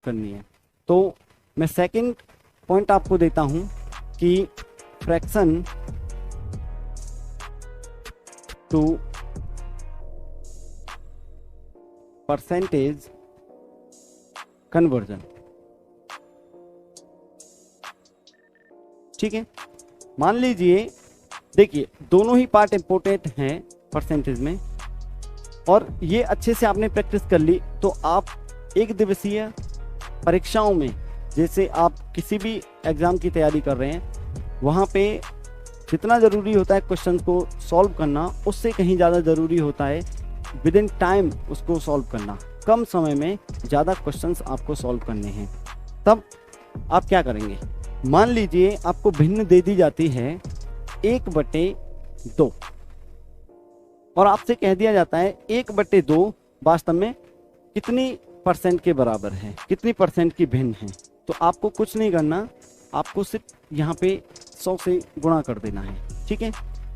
करनी है। तो मैं सेकंड पॉइंट आपको देता हूं कि फ्रैक्शन टू परसेंटेज कन्वर्जन। ठीक है, मान लीजिए, देखिए दोनों ही पार्ट इंपॉर्टेंट हैं परसेंटेज में, और ये अच्छे से आपने प्रैक्टिस कर ली तो आप एक दिवसीय परीक्षाओं में, जैसे आप किसी भी एग्जाम की तैयारी कर रहे हैं, वहाँ पे जितना ज़रूरी होता है क्वेश्चन को सॉल्व करना, उससे कहीं ज़्यादा ज़रूरी होता है विद इन टाइम उसको सॉल्व करना। कम समय में ज़्यादा क्वेश्चंस आपको सॉल्व करने हैं। तब आप क्या करेंगे, मान लीजिए आपको भिन्न दे दी जाती है 1/2 और आपसे कह दिया जाता है 1/2 वास्तव में कितनी परसेंट के बराबर है, कितनी परसेंट की भिन्न है। तो आपको कुछ नहीं करना, आपको सिर्फ यहाँ पे 100 से गुणा कर देना है। ठीक है,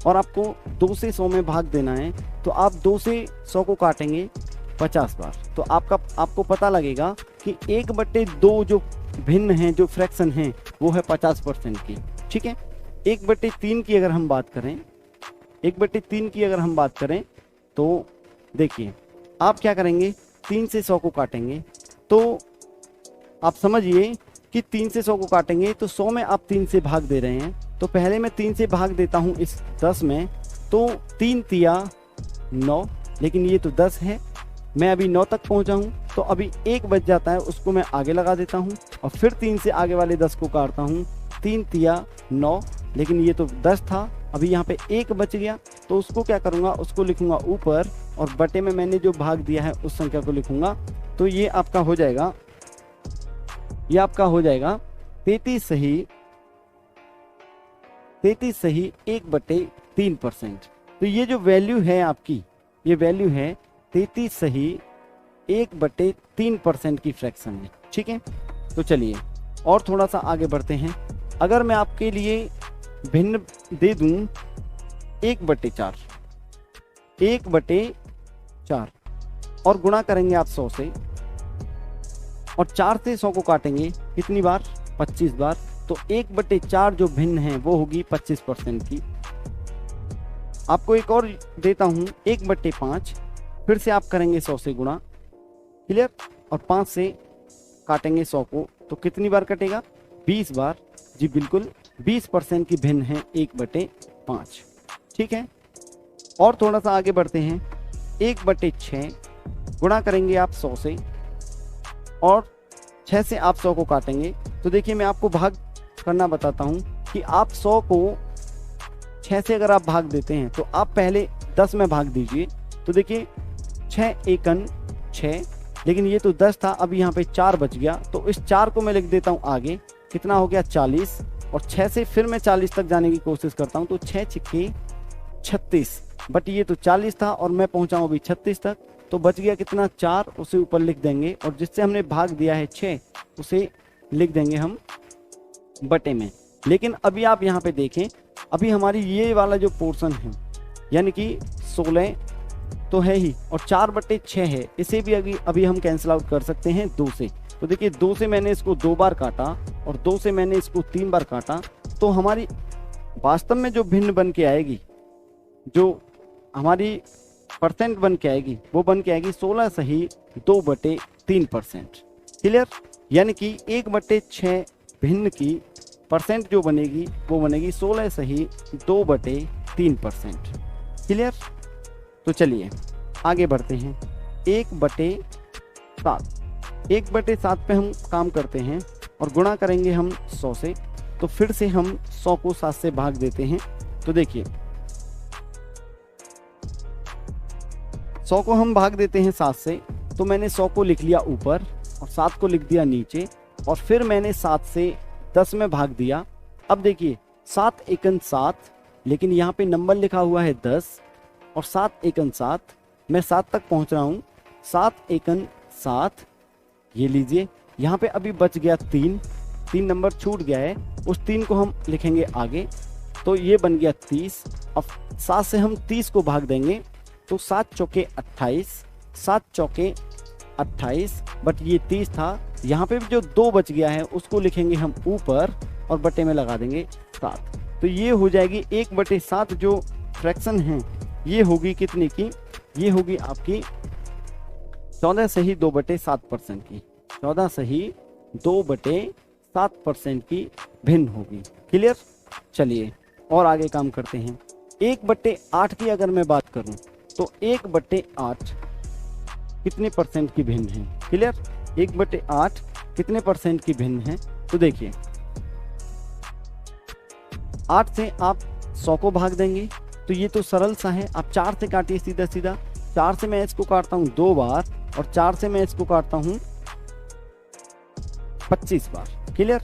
और आपको 2 से 100 में भाग देना है। तो आप 2 से 100 को काटेंगे 50 बार, तो आपको पता लगेगा कि 1/2 जो भिन्न है, जो फ्रैक्शन है, वो है 50% की। ठीक है, 1/3 की अगर हम बात करें, 1/3 की अगर हम बात करें तो देखिए आप क्या करेंगे, 3 से 100 को काटेंगे। तो आप समझिए कि 3 से 100 को काटेंगे तो 100 में आप 3 से भाग दे रहे हैं। तो पहले मैं 3 से भाग देता हूं इस 10 में, तो 3 तिया 9, लेकिन ये तो 10 है, मैं अभी 9 तक पहुंचा हूं, तो अभी 1 बच जाता है, उसको मैं आगे लगा देता हूं और फिर 3 से आगे वाले 10 को काटता हूं। 3 तिया 9, लेकिन ये तो 10 था, अभी यहाँ पे 1 बच गया, तो उसको क्या करूँगा, उसको लिखूंगा ऊपर और बटे में मैंने जो भाग दिया है उस संख्या को लिखूंगा। तो ये आपका हो जाएगा, ये आपका हो जाएगा 33 सही 1/3%। तो ये जो वैल्यू है आपकी, ये वैल्यू है 33 सही 1/3% की फ्रैक्शन है। ठीक है, तो चलिए और थोड़ा सा आगे बढ़ते हैं। अगर मैं आपके लिए भिन्न दे दूं 1/4 और गुणा करेंगे आप 100 से, और 4 से 100 को काटेंगे कितनी बार, 25 बार। तो 1/4 जो भिन्न है वो होगी 25% की। आपको एक और देता हूं 1/5, फिर से आप करेंगे 100 से गुणा, क्लियर, और 5 से काटेंगे 100 को, तो कितनी बार कटेगा, 20 बार। जी बिल्कुल, 20% की भिन्न है 1/5। ठीक है, और थोड़ा सा आगे बढ़ते हैं। 1/6 गुणा करेंगे आप 100 से, और 6 से आप 100 को काटेंगे। तो देखिए मैं आपको भाग करना बताता हूं कि आप 100 को 6 से अगर आप भाग देते हैं तो आप पहले 10 में भाग दीजिए। तो देखिए 6 एकन 6, लेकिन ये तो 10 था, अभी यहाँ पे 4 बच गया, तो इस 4 को मैं लिख देता हूँ आगे, कितना हो गया 40, और 6 से फिर मैं 40 तक जाने की कोशिश करता हूँ, तो 6 छिक्के 36, बट ये तो 40 था और मैं पहुंचा हूँ अभी 36 तक, तो बच गया कितना 4, उसे ऊपर लिख देंगे, और जिससे हमने भाग दिया है 6 उसे लिख देंगे हम बटे में। लेकिन अभी आप यहाँ पे देखें, अभी हमारी ये वाला जो पोर्शन है यानी कि 16 तो है ही, और 4/6 है, इसे भी अभी हम कैंसिल आउट कर सकते हैं 2 से। तो देखिए 2 से मैंने इसको 2 बार काटा और 2 से मैंने इसको 3 बार काटा, तो हमारी वास्तव में जो भिन्न बन के आएगी, जो हमारी परसेंट बन के आएगी, वो बन के आएगी 16 सही 2/3%। क्लियर, यानी कि 1/6 भिन्न की परसेंट जो बनेगी वो बनेगी 16 सही 2/3%। क्लियर, तो चलिए आगे बढ़ते हैं। 1/7 1/7 पे हम काम करते हैं और गुणा करेंगे हम 100 से। तो फिर से हम 100 को 7 से भाग देते हैं। तो देखिए 100 को हम भाग देते हैं 7 से, तो मैंने 100 को लिख लिया ऊपर और 7 को लिख दिया नीचे, और फिर मैंने 7 से 10 में भाग दिया। अब देखिए 7 एकन 7, लेकिन यहाँ पे नंबर लिखा हुआ है 10, और 7 एकन 7, मैं 7 तक पहुँच रहा हूँ। 7 एकन 7, ये लीजिए, यहाँ पे अभी बच गया 3 नंबर छूट गया है, उस 3 को हम लिखेंगे आगे, तो ये बन गया 30। अब 7 से हम 30 को भाग देंगे, तो 7 चौके 28, 7 चौके 28, बट ये 30 था, यहाँ पे भी जो 2 बच गया है उसको लिखेंगे हम ऊपर और बटे में लगा देंगे 7। तो ये हो जाएगी 1/7 जो फ्रैक्शन है ये होगी कितने की, ये होगी आपकी 14 सही 2/7% की, 14 सही 2/7% की भिन्न होगी। क्लियर। चलिए और आगे काम करते हैं। 1/8 की अगर मैं बात करूं तो 1/8 कितने परसेंट की भिन्न है। क्लियर। 1/8 कितने परसेंट की भिन्न है, तो देखिए 8 से आप 100 को भाग देंगे तो ये तो सरल सा है। आप 4 से काटिए सीधा सीधा। 4 से मैं इसको काटता हूँ 2 बार और 4 से मैं इसको काटता हूँ 25 बार। क्लियर।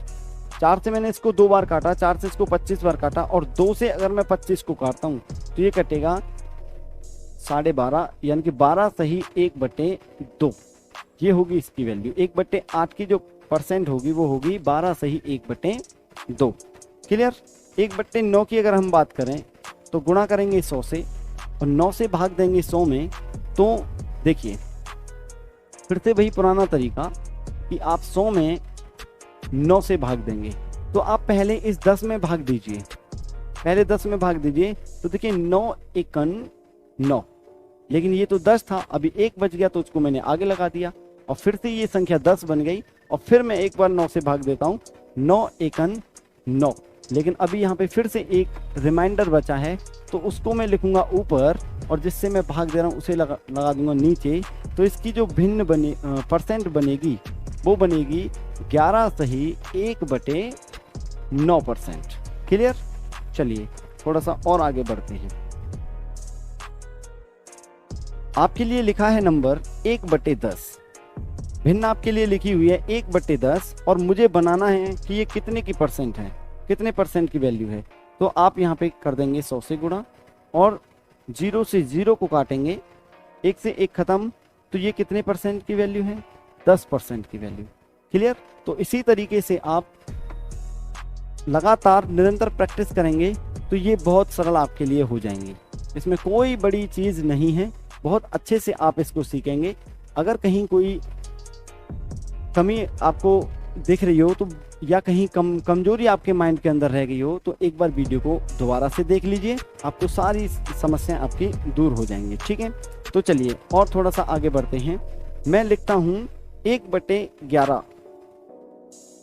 4 से मैंने इसको 2 बार काटा, 4 से इसको 25 बार काटा और 2 से अगर मैं 25 को काटता हूँ तो ये कटेगा 12.5 यानी कि 12 सही 1/2। ये होगी इसकी वैल्यू। 1/8 की जो परसेंट होगी वो होगी 12 सही 1/2। क्लियर। 1/9 की अगर हम बात करें तो गुणा करेंगे 100 से और 9 से भाग देंगे 100 में। तो देखिए फिर से वही पुराना तरीका कि आप 100 में 9 से भाग देंगे। तो आप पहले इस 10 में भाग दीजिए, पहले 10 में भाग दीजिए। तो देखिए 9 एकन 9, लेकिन ये तो 10 था, अभी 1 बच गया तो उसको मैंने आगे लगा दिया और फिर से ये संख्या 10 बन गई और फिर मैं एक बार 9 से भाग देता हूँ। 9 एकन 9, लेकिन अभी यहाँ पे फिर से एक रिमाइंडर बचा है तो उसको मैं लिखूंगा ऊपर और जिससे मैं भाग दे रहा हूँ उसे लगा दूंगा नीचे। तो इसकी जो भिन्न बने परसेंट बनेगी वो बनेगी 11 सही 1/9%। क्लियर। चलिए थोड़ा सा और आगे बढ़ते हैं। आपके लिए लिखा है नंबर 1/10, भिन्न आपके लिए लिखी हुई है 1/10 और मुझे बनाना है कि ये कितने की परसेंट है, कितने परसेंट की वैल्यू है। तो आप यहाँ पे कर देंगे 100 से गुणा और 0 से 0 को काटेंगे, 1 से 1 खत्म, तो ये कितने परसेंट की वैल्यू है, 10% की वैल्यू। क्लियर। तो इसी तरीके से आप लगातार निरंतर प्रैक्टिस करेंगे तो ये बहुत सरल आपके लिए हो जाएंगे। इसमें कोई बड़ी चीज़ नहीं है, बहुत अच्छे से आप इसको सीखेंगे। अगर कहीं कोई कमी आपको दिख रही हो तो या कहीं कमजोरी आपके माइंड के अंदर रह गई हो तो एक बार वीडियो को दोबारा से देख लीजिए, आपको सारी समस्याएं आपकी दूर हो जाएंगी। ठीक है। तो चलिए और थोड़ा सा आगे बढ़ते हैं। मैं लिखता हूँ 1/11।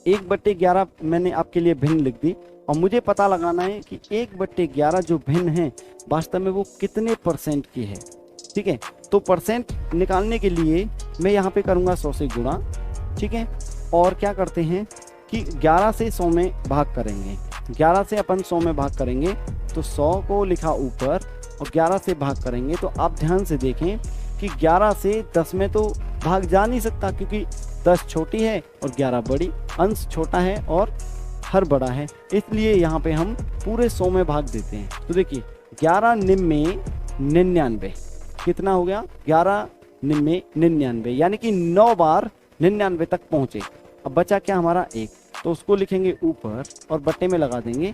1/11 मैंने आपके लिए भिन्न लिख दी और मुझे पता लगाना है कि 1/11 जो भिन्न है वास्तव में वो कितने परसेंट की है। ठीक है। तो परसेंट निकालने के लिए मैं यहाँ पे करूँगा 100 से गुणा। ठीक है। और क्या करते हैं कि 11 से 100 में भाग करेंगे, 11 से अपन 100 में भाग करेंगे तो 100 को लिखा ऊपर और 11 से भाग करेंगे। तो आप ध्यान से देखें कि 11 से 10 में तो भाग जा नहीं सकता क्योंकि 10 छोटी है और 11 बड़ी, अंश छोटा है और हर बड़ा है, इसलिए यहाँ पे हम पूरे 100 में भाग देते हैं। तो देखिए 11 निम्मे 99 कितना हो गया, 11 निम्मे 99 यानी कि 9 बार 99 तक पहुंचे। अब बचा क्या हमारा 1, तो उसको लिखेंगे ऊपर और बट्टे में लगा देंगे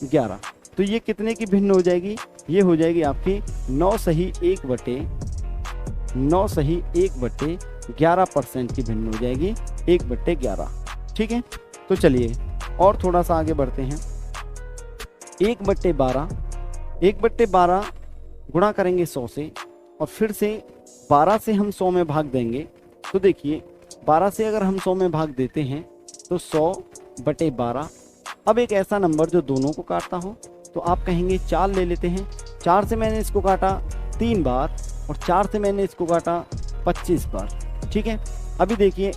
11। तो ये कितने की भिन्न हो जाएगी, ये हो जाएगी आपकी 9 सही 1/11% की भिन्न हो जाएगी 1/11। ठीक है। तो चलिए और थोड़ा सा आगे बढ़ते हैं। 1/12 गुणा करेंगे 100 से और फिर से 12 से हम 100 में भाग देंगे। तो देखिए 12 से अगर हम 100 में भाग देते हैं तो 100/12। अब एक ऐसा नंबर जो दोनों को काटता हो तो आप कहेंगे 4 ले लेते हैं। 4 से मैंने इसको काटा 3 बार और 4 से मैंने इसको काटा 25 बार। ठीक है। अभी देखिए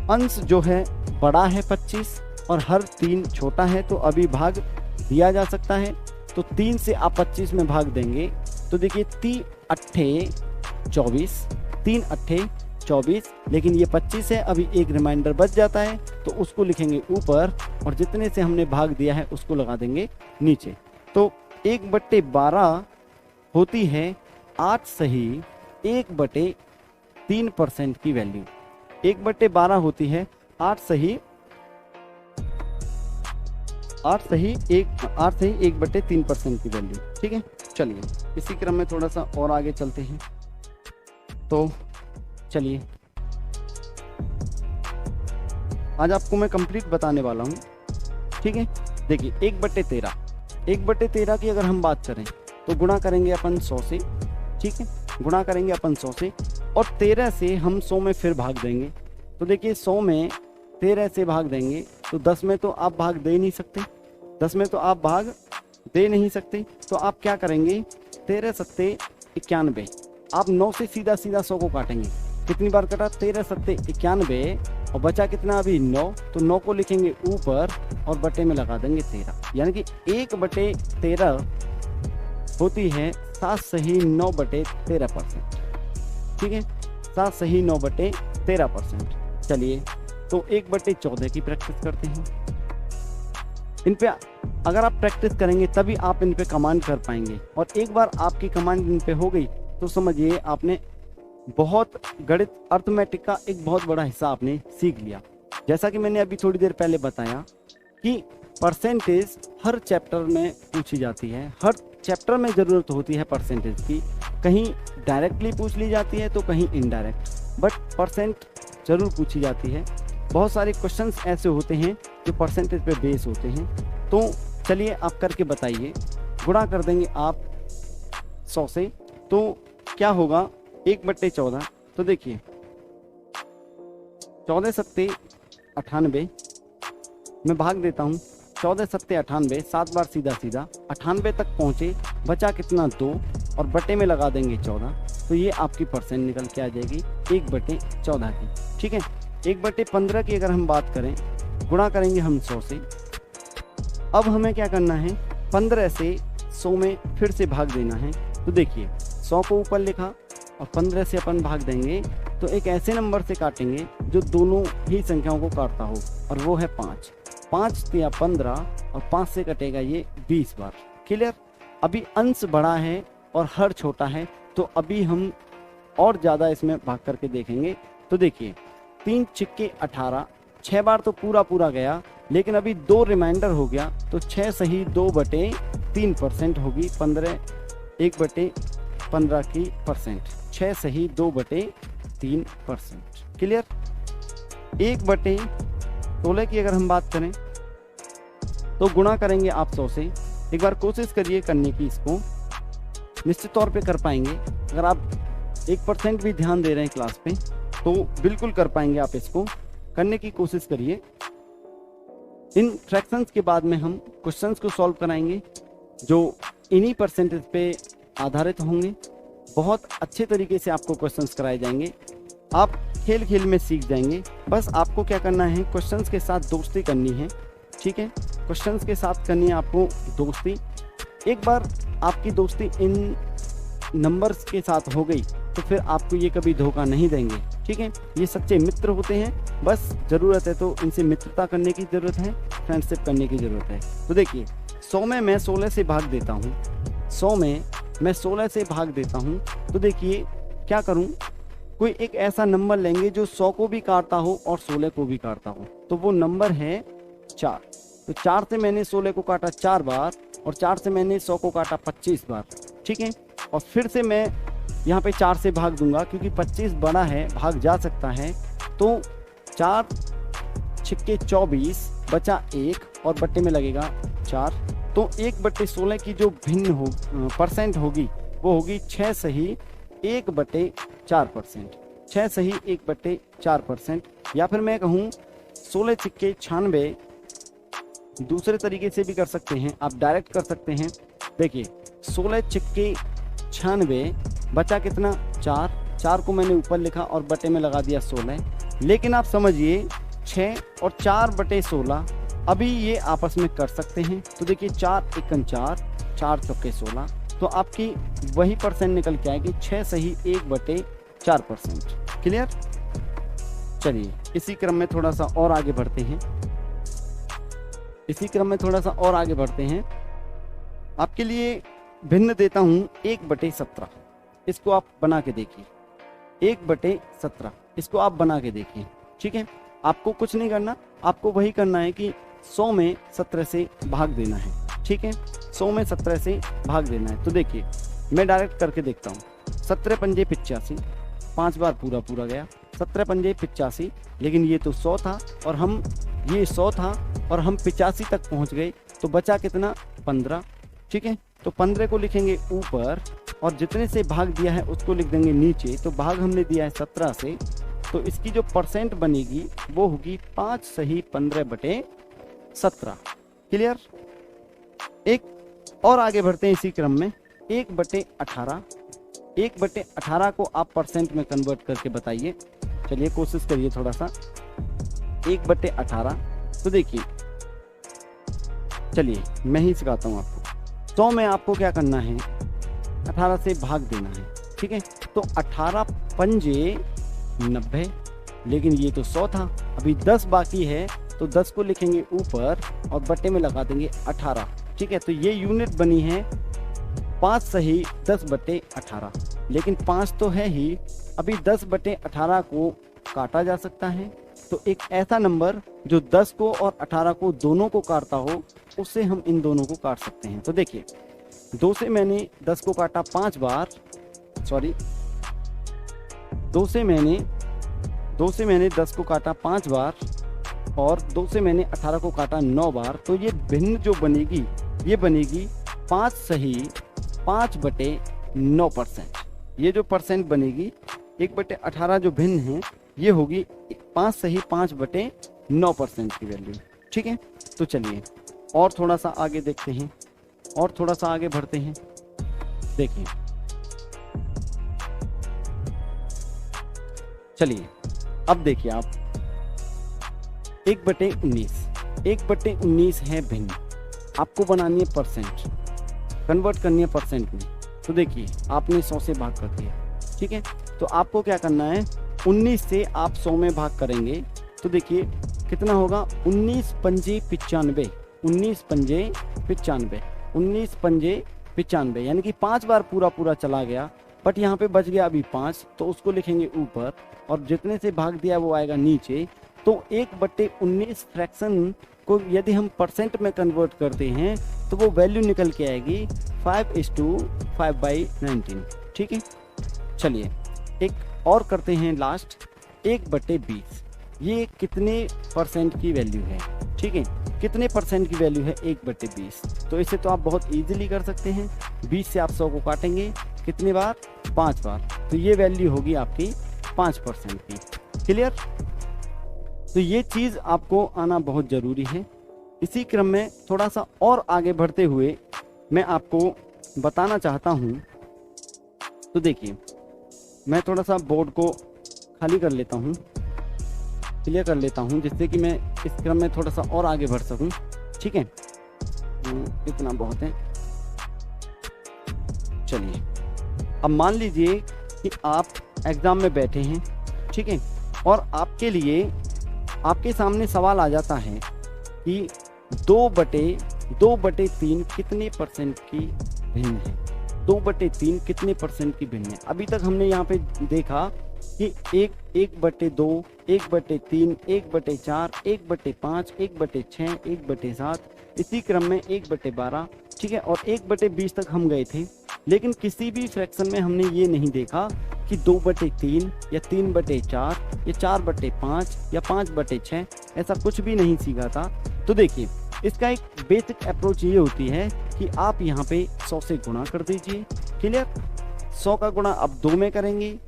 अंश जो है बड़ा है 25 और हर 3 छोटा है, तो अभी भाग दिया जा सकता है। तो 3 से आप 25 में भाग देंगे तो देखिए 3 अट्ठे 24, लेकिन ये 25 है, अभी एक रिमाइंडर बच जाता है तो उसको लिखेंगे ऊपर और जितने से हमने भाग दिया है उसको लगा देंगे नीचे। तो 1/12 होती है 8 सही 1/3% की वैल्यू। 1/12 होती है 8 सही 1/3% की वैल्यू। ठीक है। चलिए इसी क्रम में थोड़ा सा और आगे चलते हैं। तो चलिए आज आपको मैं कंप्लीट बताने वाला हूँ, ठीक है। देखिए 1/13, 1/13 की अगर हम बात करें तो गुणा करेंगे अपन 100 से, ठीक है, गुणा करेंगे अपन 100 से, और 13 से हम 100 में फिर भाग देंगे। तो देखिए 100 में 13 से भाग देंगे तो 10 में तो आप भाग दे नहीं सकते, 10 में तो आप भाग दे नहीं सकते, तो आप क्या करेंगे, 13 सत्ते 91, आप 9 से सीधा सीधा 100 को काटेंगे। कितनी बार कटा, 13 सत्ते 91, और बचा कितना अभी 9, तो 9 को लिखेंगे ऊपर और बटे में लगा देंगे 13, यानी कि 1/13 होती है 7 सही 9/13%, ठीक है, 7 सही 9/13%। चलिए तो 1/14 की प्रैक्टिस करते हैं। इन पे अगर आप प्रैक्टिस करेंगे तभी आप इन पे कमांड कर पाएंगे, और एक बार आपकी कमांड इन पे हो गई तो समझिए आपने बहुत गणित अर्थमेटिक का एक बहुत बड़ा हिस्सा आपने सीख लिया। जैसा कि मैंने अभी थोड़ी देर पहले बताया कि परसेंटेज हर चैप्टर में पूछी जाती है, हर चैप्टर में ज़रूरत होती है परसेंटेज की, कहीं डायरेक्टली पूछ ली जाती है तो कहीं इनडायरेक्ट, बट परसेंट जरूर पूछी जाती है। बहुत सारे क्वेश्चंस ऐसे होते हैं जो परसेंटेज पे बेस होते हैं। तो चलिए आप करके बताइए, गुणा कर देंगे आप 100 से, तो क्या होगा 1/14। तो देखिए 14 सत्ते 98, मैं भाग देता हूँ, 14 सत्ते 98, 7 बार सीधा सीधा 98 तक पहुँचे, बचा कितना 2, और बटे में लगा देंगे 14, तो ये आपकी परसेंट निकल के आ जाएगी 1/14 की, ठीक है। 1/15 की अगर हम बात करें, गुणा करेंगे हम 100 से। अब हमें क्या करना है, 15 से 100 में फिर से भाग देना है। तो देखिए 100 को ऊपर लिखा और 15 से अपन भाग देंगे, तो एक ऐसे नंबर से काटेंगे जो दोनों ही संख्याओं को काटता हो, और वो है 5। 5 या 15, और 5 से कटेगा ये 20 बार। क्लियर। अभी अंश बड़ा है और हर छोटा है, तो अभी हम और ज़्यादा इसमें भाग करके देखेंगे। तो देखिए 3 छिक्के 18, 6 बार तो पूरा गया, लेकिन अभी 2 रिमाइंडर हो गया, तो 6 सही 2/3% होगी 15, 1/15 की परसेंट, 6 सही 2/3%। क्लियर। 1/16 की अगर हम बात करें तो गुणा करेंगे आप 100 से। एक बार कोशिश करिए करने की, इसको निश्चित तौर पे कर पाएंगे। अगर आप 1% भी ध्यान दे रहे हैं क्लास पे तो बिल्कुल कर पाएंगे। आप इसको करने की कोशिश करिए। इन फ्रैक्शंस के बाद में हम क्वेश्चंस को सॉल्व कराएंगे जो इन्हीं परसेंटेज पे आधारित होंगे। बहुत अच्छे तरीके से आपको क्वेश्चंस कराए जाएंगे, आप खेल खेल में सीख जाएंगे। बस आपको क्या करना है, क्वेश्चंस के साथ दोस्ती करनी है, ठीक है। क्वेश्चंस के साथ करनी है आपको दोस्ती। एक बार आपकी दोस्ती इन नंबर्स के साथ हो गई तो फिर आपको ये कभी धोखा नहीं देंगे, ठीक है। ये सच्चे मित्र होते हैं, बस ज़रूरत है तो इनसे मित्रता करने की ज़रूरत है, फ्रेंडशिप करने की ज़रूरत है। तो देखिए 100 में मैं 16 से भाग देता हूँ, 100 में मैं 16 से भाग देता हूँ। तो देखिए क्या करूँ, कोई एक ऐसा नंबर लेंगे जो 100 को भी काटता हो और 16 को भी काटता हो, तो वो नंबर है 4। तो 4 से मैंने 16 को काटा 4 बार, और 4 से मैंने 100 को काटा 25 बार, ठीक है। और फिर से मैं यहाँ पे 4 से भाग दूंगा क्योंकि 25 बड़ा है, भाग जा सकता है। तो 4 छिक्के 24, बचा 1 और बट्टे में लगेगा 4। तो 1/16 की जो भिन्न हो परसेंट होगी वो होगी 6 सही 1/4%, 6 सही 1/4%। या फिर मैं कहूँ 16 छिक्के 96, दूसरे तरीके से भी कर सकते हैं, आप डायरेक्ट कर सकते हैं। देखिए 16 छिक्के 96, बचा कितना 4, 4 को मैंने ऊपर लिखा और बटे में लगा दिया 16। लेकिन आप समझिए 6 और 4/16 अभी ये आपस में कर सकते हैं। तो देखिए 4 एकम 4, 4 चौके 16, तो आपकी वही परसेंट निकल के आएगी 6 सही 1/4%। क्लियर। चलिए इसी क्रम में थोड़ा सा और आगे बढ़ते हैं, आपके लिए भिन्न देता हूँ 1/17। इसको आप बना के देखिए, 1/17 इसको आप बना के देखिए, ठीक है। आपको कुछ नहीं करना, आपको वही करना है कि 100 में 17 से भाग देना है, ठीक है। 100 में 17 से भाग देना है। तो देखिए मैं डायरेक्ट करके देखता हूँ, 17 पंजे 85, 5 बार पूरा गया, 17 पंजे 85, लेकिन ये तो 100 था और हम ये 100 था और हम 85 तक पहुंच गए, तो बचा कितना 15। ठीक है, तो 15 को लिखेंगे ऊपर और जितने से भाग दिया है उसको लिख देंगे नीचे। तो भाग हमने दिया है 17 से, तो इसकी जो परसेंट बनेगी वो होगी 5 सही 15/17। क्लियर। एक और आगे बढ़ते हैं इसी क्रम में। 1/18, 1/18 को आप परसेंट में कन्वर्ट करके बताइए। चलिए कोशिश करिए थोड़ा सा। 1/18, तो देखिए, चलिए मैं ही सिखाता हूँ आपको। 100 में आपको क्या करना है, 18 से भाग देना है। ठीक है, तो 18 पंजे 90, लेकिन ये तो 100 था, अभी 10 बाकी है, तो 10 को लिखेंगे ऊपर और बट्टे में लगा देंगे 18। ठीक है, तो ये यूनिट बनी है 5 सही 10/18, लेकिन 5 तो है ही, अभी 10/18 को काटा जा सकता है। तो एक ऐसा नंबर जो 10 को और 18 को दोनों को काटता हो, उससे हम इन दोनों को काट सकते हैं। तो देखिए, 2 से मैंने 10 को काटा 5 बार, सॉरी 2 से मैंने 10 को काटा 5 बार और 2 से मैंने 18 को काटा 9 बार। तो ये भिन्न जो बनेगी, ये बनेगी 5 सही 5/9%। ये जो परसेंट बनेगी 1/18 जो भिन्न है, ये होगी 5 सही 5/9% की वैल्यू। ठीक है, तो चलिए और थोड़ा सा आगे देखते हैं, और थोड़ा सा आगे बढ़ते हैं। देखिए, चलिए अब देखिए आप 1/19, 1/19 है भिन्न, आपको बनानी है परसेंट, कन्वर्ट करनी है परसेंट में। तो देखिए, आपने 100 से भाग कर दिया। ठीक है, तो आपको क्या करना है, 19 से आप 100 में भाग करेंगे, तो देखिए कितना होगा, 19 पंजे 95, 19 पंजे 95, 19 पंजे 95, यानी कि 5 बार पूरा चला गया, बट यहाँ पे बच गया अभी 5, तो उसको लिखेंगे ऊपर और जितने से भाग दिया वो आएगा नीचे। तो 1/19 फ्रैक्शन को यदि हम परसेंट में कन्वर्ट करते हैं तो वो वैल्यू निकल के आएगी 5:5/19। ठीक है, चलिए एक और करते हैं लास्ट, 1/20। ये कितने परसेंट की वैल्यू है। ठीक है, कितने परसेंट की वैल्यू है 1/20। तो इसे तो आप बहुत इजीली कर सकते हैं। 20 से आप 100 को काटेंगे, कितनी बार, 5 बार, तो ये वैल्यू होगी आपकी 5% की। क्लियर। तो ये चीज़ आपको आना बहुत ज़रूरी है। इसी क्रम में थोड़ा सा और आगे बढ़ते हुए मैं आपको बताना चाहता हूँ। तो देखिए, मैं थोड़ा सा बोर्ड को खाली कर लेता हूँ, क्लियर कर लेता हूँ, जिससे कि मैं इस क्रम में थोड़ा सा और आगे बढ़ सकूँ। ठीक है, इतना बहुत है। चलिए, अब मान लीजिए कि आप एग्ज़ाम में बैठे हैं, ठीक है, और आपके लिए आपके सामने सवाल आ जाता है कि 2/3 कितने परसेंट की भिन्न है, 2/3 कितने परसेंट की भिन्न है। अभी तक हमने यहाँ पे देखा कि 1/2, 1/3, 1/4, 1/5, 1/6, 1/7, इसी क्रम में 1/12, ठीक है, और 1/20 तक हम गए थे। लेकिन किसी भी फ्रैक्शन में हमने ये नहीं देखा कि 2/3 या 3/4 या 4/5 या 5/6, ऐसा कुछ भी नहीं सीखा था। तो देखिए, इसका एक बेसिक अप्रोच ये होती है कि आप यहाँ पे 100 से गुणा कर दीजिए। क्लियर। 100 का गुणा अब 2 में करेंगे,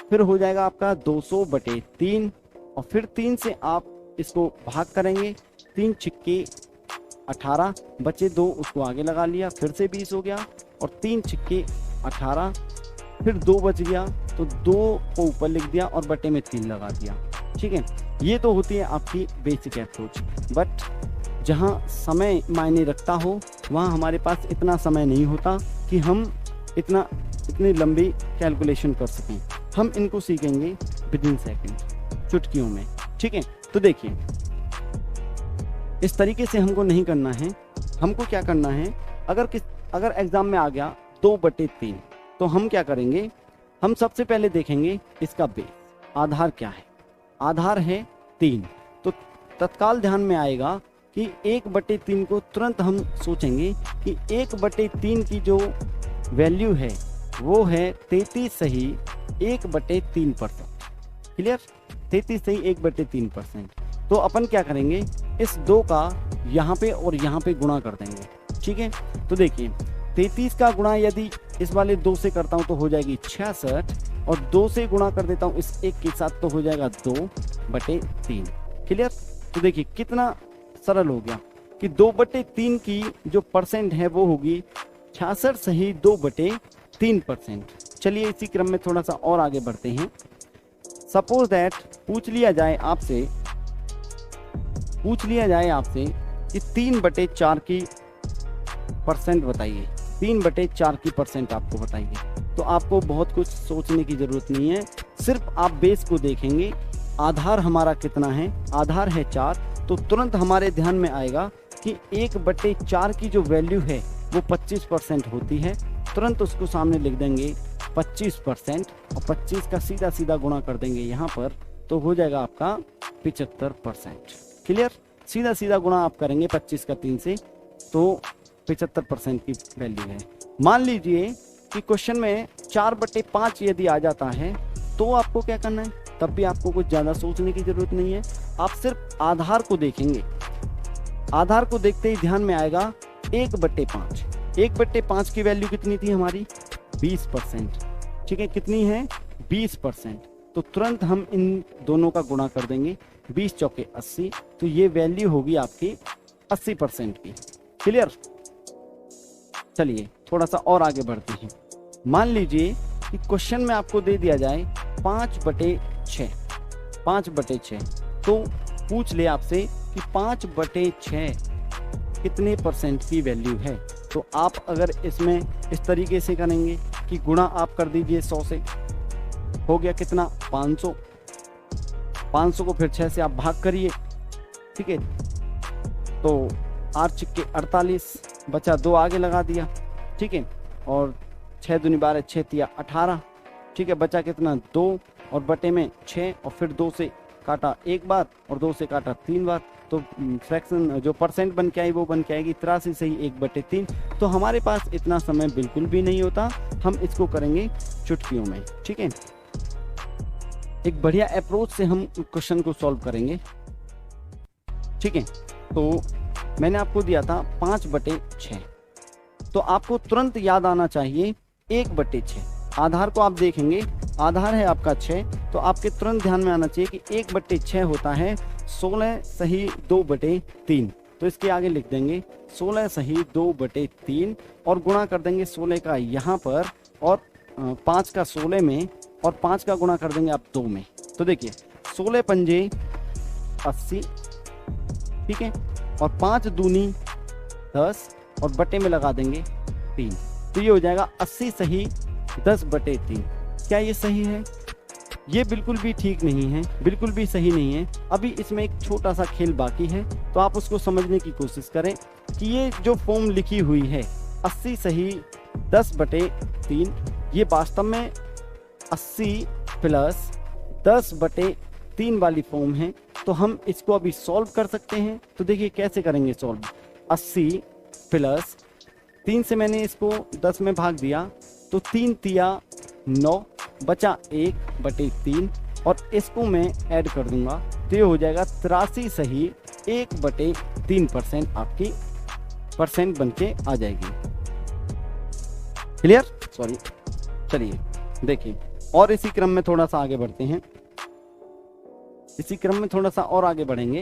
फिर हो जाएगा आपका 200/3, और फिर 3 से आप इसको भाग करेंगे, 3 छिक्के 18, बचे 2, उसको आगे लगा लिया, फिर से 20 हो गया, और 3 छिक्के 18, फिर 2 बच गया, तो 2 को ऊपर लिख दिया और बटे में 3 लगा दिया। ठीक है, ये तो होती है आपकी बेसिक अप्रोच। बट जहाँ समय मायने रखता हो, वहाँ हमारे पास इतना समय नहीं होता कि हम इतनी लंबी कैलकुलेशन कर सकें। हम इनको सीखेंगे विदिन सेकंड, चुटकियों में। ठीक है, तो देखिए, इस तरीके से हमको नहीं करना है। हमको क्या करना है, अगर एग्जाम में आ गया 2/3, तो हम क्या करेंगे, हम सबसे पहले देखेंगे इसका बेस, आधार क्या है। आधार है 3, तो तत्काल ध्यान में आएगा कि 1/3 को तुरंत हम सोचेंगे कि 1/3 की जो वैल्यू है वो है 33 सही 1/3%। क्लियर, 33 से ही 1/3%। तो अपन क्या करेंगे, इस 2 का यहाँ पे और यहाँ पे गुणा कर देंगे। ठीक है, तो देखिए 33 का गुणा यदि इस वाले 2 से करता हूँ तो हो जाएगी 66, और 2 से गुणा कर देता हूँ इस 1 के साथ तो हो जाएगा 2/3। क्लियर, तो देखिए कितना सरल हो गया कि 2/3 की जो परसेंट है वो होगी 66 सही 2/3%। चलिए इसी क्रम में थोड़ा सा और आगे बढ़ते हैं। सपोज दैट पूछ लिया जाए आपसे कि 3/4 की परसेंट बताइए, 3/4 की परसेंट आपको बताइए। तो आपको बहुत कुछ सोचने की जरूरत नहीं है, सिर्फ आप बेस को देखेंगे। आधार हमारा कितना है, आधार है 4, तो तुरंत हमारे ध्यान में आएगा कि 1/4 की जो वैल्यू है वो 25% होती है। तुरंत उसको सामने लिख देंगे 25%, और 25 का सीधा सीधा गुणा कर देंगे यहाँ पर, तो हो जाएगा आपका 75%। क्लियर, सीधा सीधा गुणा आप करेंगे 25 का 3 से, तो 75% की वैल्यू है। मान लीजिए कि क्वेश्चन में 4/5 यदि आ जाता है तो आपको क्या करना है, तब भी आपको कुछ ज़्यादा सोचने की जरूरत नहीं है। आप सिर्फ आधार को देखेंगे, आधार को देखते ही ध्यान में आएगा 1/5। 1/5 की वैल्यू कितनी थी हमारी, 20%। ठीक है, कितनी है, 20%। तो तुरंत हम इन दोनों का गुणा कर देंगे, 20 चौके 80, तो ये वैल्यू होगी आपकी 80% की। क्लियर, चलिए थोड़ा सा और आगे बढ़ते हैं। मान लीजिए कि क्वेश्चन में आपको दे दिया जाए 5/6, 5/6, तो पूछ ले आपसे कि 5/6 कितने परसेंट की वैल्यू है। तो आप अगर इसमें इस तरीके से करेंगे कि गुणा आप कर दीजिए 100 से, हो गया कितना, 500। 500 को फिर 6 से आप भाग करिए। ठीक है, तो 8 छिक्के 48, बचा 2 आगे लगा दिया। ठीक है, और 6 दूनी 12, 6 तिया 18। ठीक है, बचा कितना, 2, और बटे में 6, और फिर 2 से काटा 1 बार और 2 से काटा 3 बार, तो फ्रैक्शन जो परसेंट बन के आई वो बन के आएगी 83 से ही 1/3। तो हमारे पास इतना समय बिल्कुल भी नहीं होता, हम इसको करेंगे चुटकियों में। ठीक है, एक बढ़िया अप्रोच से हम क्वेश्चन को सॉल्व करेंगे। ठीक है, तो मैंने आपको दिया था 5/6, तो आपको तुरंत याद आना चाहिए 1/6। आधार को आप देखेंगे, आधार है आपका 6, तो आपके तुरंत ध्यान में आना चाहिए कि 1/6 होता है 16 सही 2/3। तो इसके आगे लिख देंगे 16 सही 2/3, और गुणा कर देंगे 16 का यहाँ पर, और 5 का 16 में, और 5 का गुणा कर देंगे आप 2 में। तो देखिए 16 पंजे 80, ठीक है, और 5 दूनी 10, और बटे में लगा देंगे 3, तो ये हो जाएगा 80 सही 10/3। क्या ये सही है? ये बिल्कुल भी ठीक नहीं है, बिल्कुल भी सही नहीं है। अभी इसमें एक छोटा सा खेल बाकी है, तो आप उसको समझने की कोशिश करें कि ये जो फॉर्म लिखी हुई है 80 सही 10/3, ये वास्तव में 80 प्लस 10/3 वाली फॉर्म है। तो हम इसको अभी सॉल्व कर सकते हैं। तो देखिए कैसे करेंगे सॉल्व। 80 प्लस 3 से मैंने इसको 10 में भाग दिया, तो 3 तिया 9, बचा 1/3, और इसको मैं ऐड कर दूंगा, तो ये हो जाएगा 83 सही 1/3% आपकी परसेंट बन के आ जाएगी। Clear, sorry. चलिए देखिए, और इसी क्रम में थोड़ा सा आगे बढ़ते हैं, इसी क्रम में थोड़ा सा और आगे बढ़ेंगे।